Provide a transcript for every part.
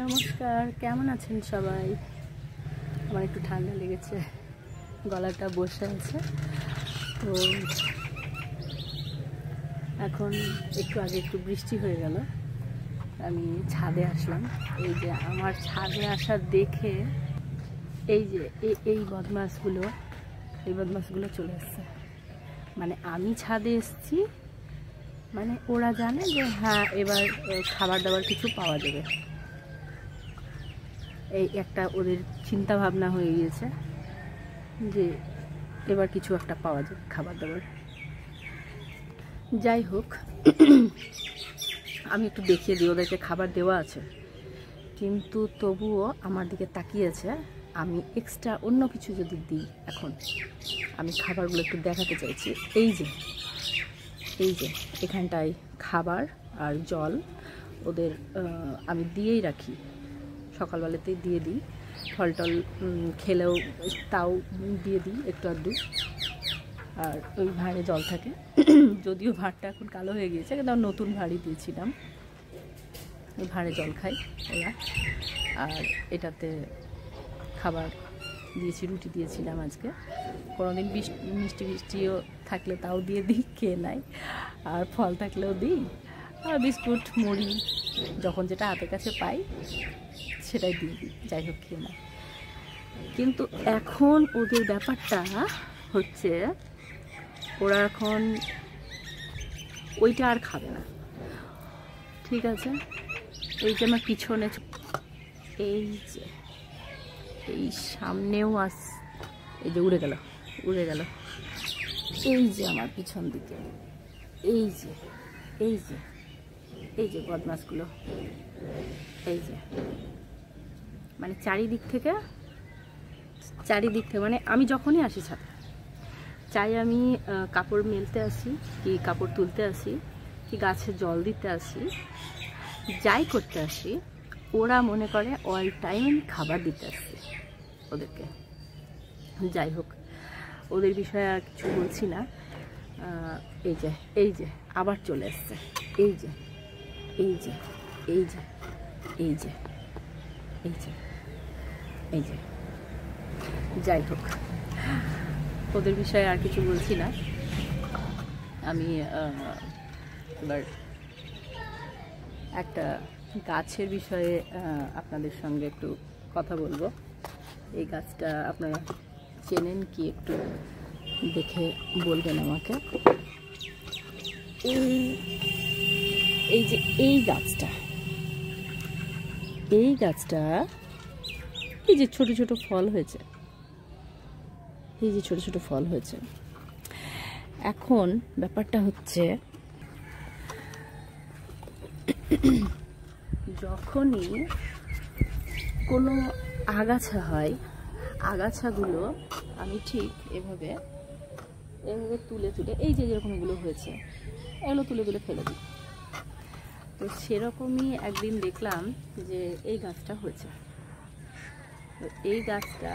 নমস্কার, কেমন আছেন সবাই? আমার একটু ঠান্ডা লেগেছে, গলাটা বসে আছে। তো এখন একটু আগে একটু বৃষ্টি হয়ে গেল, আমি ছাদে আসলাম। এই যে আমার ছাদে আসা দেখে এই যে এই বদমাসগুলো চলে এসছে। মানে আমি ছাদে এসছি, মানে ওরা জানে যে হ্যাঁ এবার খাবার দাবার কিছু পাওয়া যাবে। এই একটা ওদের চিন্তা ভাবনা হয়ে গিয়েছে যে এবার কিছু একটা পাওয়া যাবে খাবার দাবার। যাই হোক, আমি একটু দেখিয়ে দিই, ওদেরকে খাবার দেওয়া আছে কিন্তু তবুও আমার দিকে তাকিয়েছে। আমি এক্সট্রা অন্য কিছু যদি দিই, এখন আমি খাবারগুলো একটু দেখাতে চাইছি। এই যে এখানটায় খাবার আর জল ওদের আমি দিয়েই রাখি, সকালবেলাতেই দিয়ে দিই। ফল টল খেলেও তাও দিয়ে দিই একটু আধটু। আর ওই ভাঁড়ে জল থাকে, যদিও ভাঁড়টা এখন কালো হয়ে গিয়েছে, কিন্তু আমি নতুন ভাঁড়ই দিয়েছিলাম। ওই ভাঁড়ে জল খাই ওরা। আর এটাতে খাবার দিয়েছি, রুটি দিয়েছিলাম আজকে। কোনোদিন মিষ্টিও থাকলে তাও দিয়ে দিই, খেয়ে নেয়। আর ফল থাকলেও দিই, আর বিস্কুট মুড়ি যখন যেটা হাতের কাছে পাই সেটাই দিয়ে দিই, যাই হোক খেয়ে নেয়। কিন্তু এখন ওদের ব্যাপারটা হচ্ছে, ওরা এখন ওইটা আর খাবে না, ঠিক আছে? এই যে আমার পিছনে, এই যে এই সামনেও এই যে উড়ে গেল। এই যে আমার পিছন দিকে এই যে বদমাসগুলো, এই যে মানে চারিদিক থেকে মানে আমি যখনই আসি ছাদে, চাই আমি কাপড় মেলতে আসি কি কাপড় তুলতে আসি কি গাছে জল দিতে আসি, যাই করতে আসি, ওরা মনে করে অল টাইম আমি খাবার দিতে আসছি ওদেরকে। যাই হোক, ওদের বিষয়ে আর কিছু বলছি না। এই যে আবার চলে এসছে, এই যে যাই হোক, ওদের বিষয়ে আর কিছু বলছি না। আমি এবার একটা গাছের বিষয়ে আপনাদের সঙ্গে একটু কথা বলবো। এই গাছটা আপনারা চেনেন কি একটু দেখে বলবেন আমাকে। এই যে এই গাছটা এই যে ছোট ছোট ফল হয়েছে, এখন ব্যাপারটা হচ্ছে, যখনই কোনো আগাছা হয়, আগাছাগুলো আমি ঠিক এভাবে তুলে এই যে যেরকম এগুলো হয়েছে, এগুলো তুলে ফেলে দিই। তো সেরকমই একদিন দেখলাম যে এই গাছটা হয়েছে। তো এই গাছটা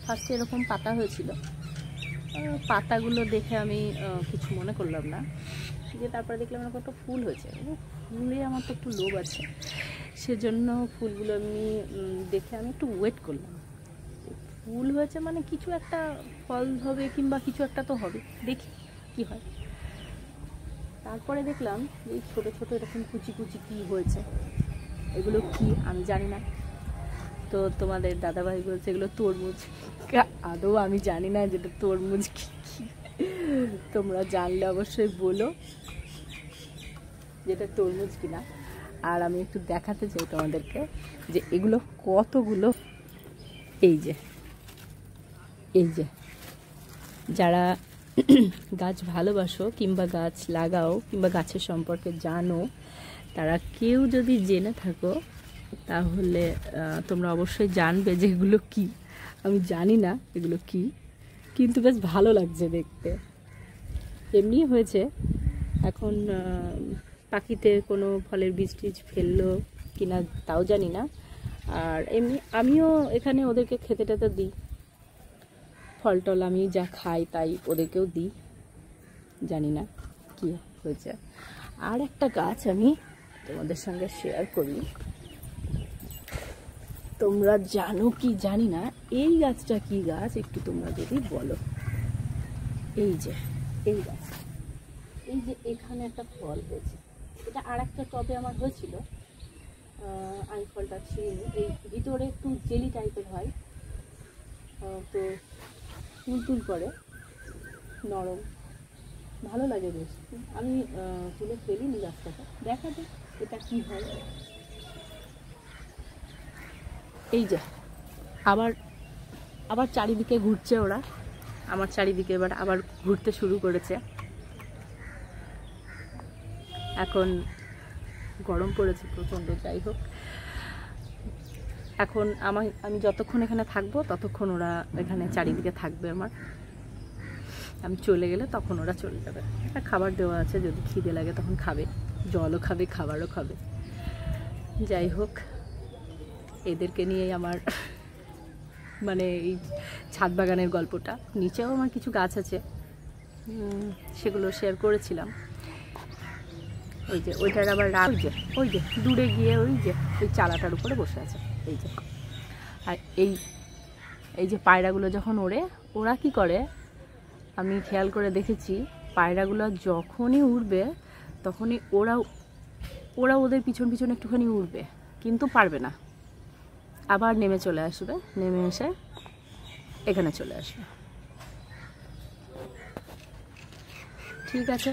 ফার্স্টে এরকম পাতা হয়েছিল, পাতাগুলো দেখে আমি কিছু মনে করলাম না, যে তারপরে দেখলাম এরকম একটা ফুল হয়েছে। ফুলে আমার তো একটু লোভ আছে, সেজন্য ফুলগুলো আমি দেখে আমি একটু ওয়েট করলাম। ফুল হয়েছে মানে কিছু একটা ফল হবে কিংবা কিছু একটা তো হবে, দেখি কি হয়। তারপরে দেখলাম এই ছোট ছোট এরকম কুচি কি হয়েছে, এগুলো কি আমি জানি না। তো তোমাদের দাদাভাই বলছে এগুলো তরমুজ। আদৌ আমি জানি না যেটা তরমুজ কি, তোমরা জানলে অবশ্যই বলো যেটা তরমুজ কিনা। আর আমি একটু দেখাতে চাই তোমাদেরকে যে এগুলো কতগুলো। এই যে যারা গাছ ভালোবাসো কিংবা গাছ লাগাও কিংবা গাছের সম্পর্কে জানো, তারা কেউ যদি জেনে থাকো তাহলে তোমরা অবশ্যই জানবে যে এগুলো কি। আমি জানি না এগুলো কি, কিন্তু বেশ ভালো লাগছে দেখতে। এমনি হয়েছে, এখন পাখিতে কোনো ফলের বীজ ফেললো কিনা তাও জানি না। আর এমনি আমিও এখানে ওদেরকে খেতে টেতে দিই, ফল টল আমি যা খাই তাই ওদেরকেও দিই, জানি না কি হয়েছে। আর একটা গাছ আমি তোমাদের সঙ্গে শেয়ার করি। তোমরা জানো কি জানি না, এই গাছটা কি গাছ একটু তোমরা যদি বলো। এই যে এই গাছ, এই যে এখানে একটা ফল হয়েছে, এটা আর একটা টবে আমার হয়েছিল, আমি ফলটা ছিঁড়িনি। এই ভিতরে একটু জেলি টাইপের হয়, তো তুল করে নরম, ভালো লাগে বেশ। আমি তুলে ফেলিনি গাছটাকে, দেখা যাক এটা কি হয়। এই যে আবার আবার চারিদিকে ঘুরছে ওরা, আমার চারিদিকে এবার আবার ঘুরতে শুরু করেছে। এখন গরম পড়েছে প্রচণ্ড, যাই হোক এখন আমি যতক্ষণ এখানে থাকবো ততক্ষণ ওরা এখানে চারিদিকে থাকবে আমার। আমি চলে গেলে তখন ওরা চলে যাবে। একটা খাবার দেওয়া আছে, যদি খিদে লাগে তখন খাবে, জলও খাবে, খাবারও খাবে। যাই হোক, এদেরকে নিয়েই আমার মানে এই ছাদ বাগানের গল্পটা। নিচেও আমার কিছু গাছ আছে, সেগুলো শেয়ার করেছিলাম। ওই যে ওইটার আবার ওই যে দূরে গিয়ে ওই চালাটার উপরে বসে আছে। এই যে, আর এই যে পায়রাগুলো যখন ওরা কি করে আমি খেয়াল করে দেখেছি, পায়রাগুলো যখনই উড়বে তখনই ওরা ওদের পিছন পিছন একটুখানি উড়বে, কিন্তু পারবে না, আবার নেমে চলে আসবে, নেমে এসে এখানে চলে আসবে। ঠিক আছে,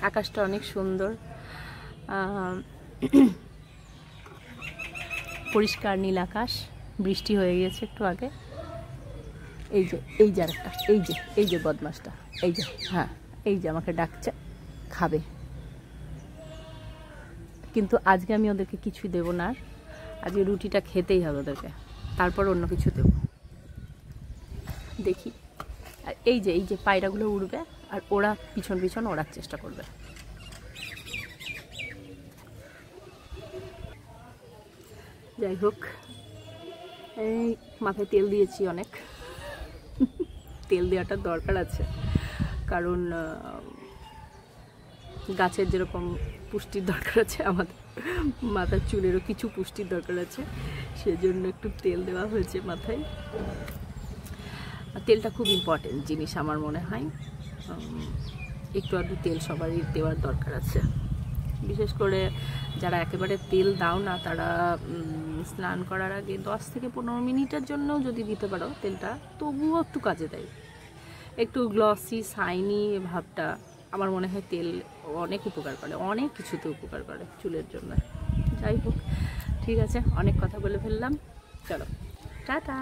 আকাশটা অনেক সুন্দর, পরিষ্কার নীল আকাশ, বৃষ্টি হয়ে গেছে একটু আগে। এই যে আরেকটা, এই যে বদমাসটা, এই যে, হ্যাঁ এই যে আমাকে ডাকছে, খাবে। কিন্তু আজকে আমি ওদেরকে কিছুই দেবো না, আজকে রুটিটা খেতেই হবে ওদেরকে, তারপর অন্য কিছু দেবো। দেখি, আর এই যে পায়রাগুলো উড়বে আর ওরা পিছন পিছন ওড়ার চেষ্টা করবে। যাই হোক, এই মাথায় তেল দিয়েছি অনেক, তেল দেওয়াটা দরকার আছে, কারণ গাছের যেরকম পুষ্টির দরকার আছে আমাদের মাথার চুলেরও কিছু পুষ্টির দরকার আছে, সেজন্য একটু তেল দেওয়া হয়েছে মাথায়। তেলটা খুব ইম্পর্টেন্ট জিনিস আমার মনে হয়, একটু আধটু তেল সবারই দেওয়ার দরকার আছে। বিশেষ করে যারা একেবারে তেল দাও না, তারা স্নান করার আগে 10 থেকে 15 মিনিটের জন্য যদি দিতে পারো তেলটা, তবুও একটু কাজে দেয়, একটু গ্লসি শাইনি ভাবটা। আমার মনে হয় তেল অনেক উপকার করে, অনেক কিছুতে উপকার করে চুলের জন্য। যাই হোক, ঠিক আছে, অনেক কথা বলে ফেললাম, চলো টাটা।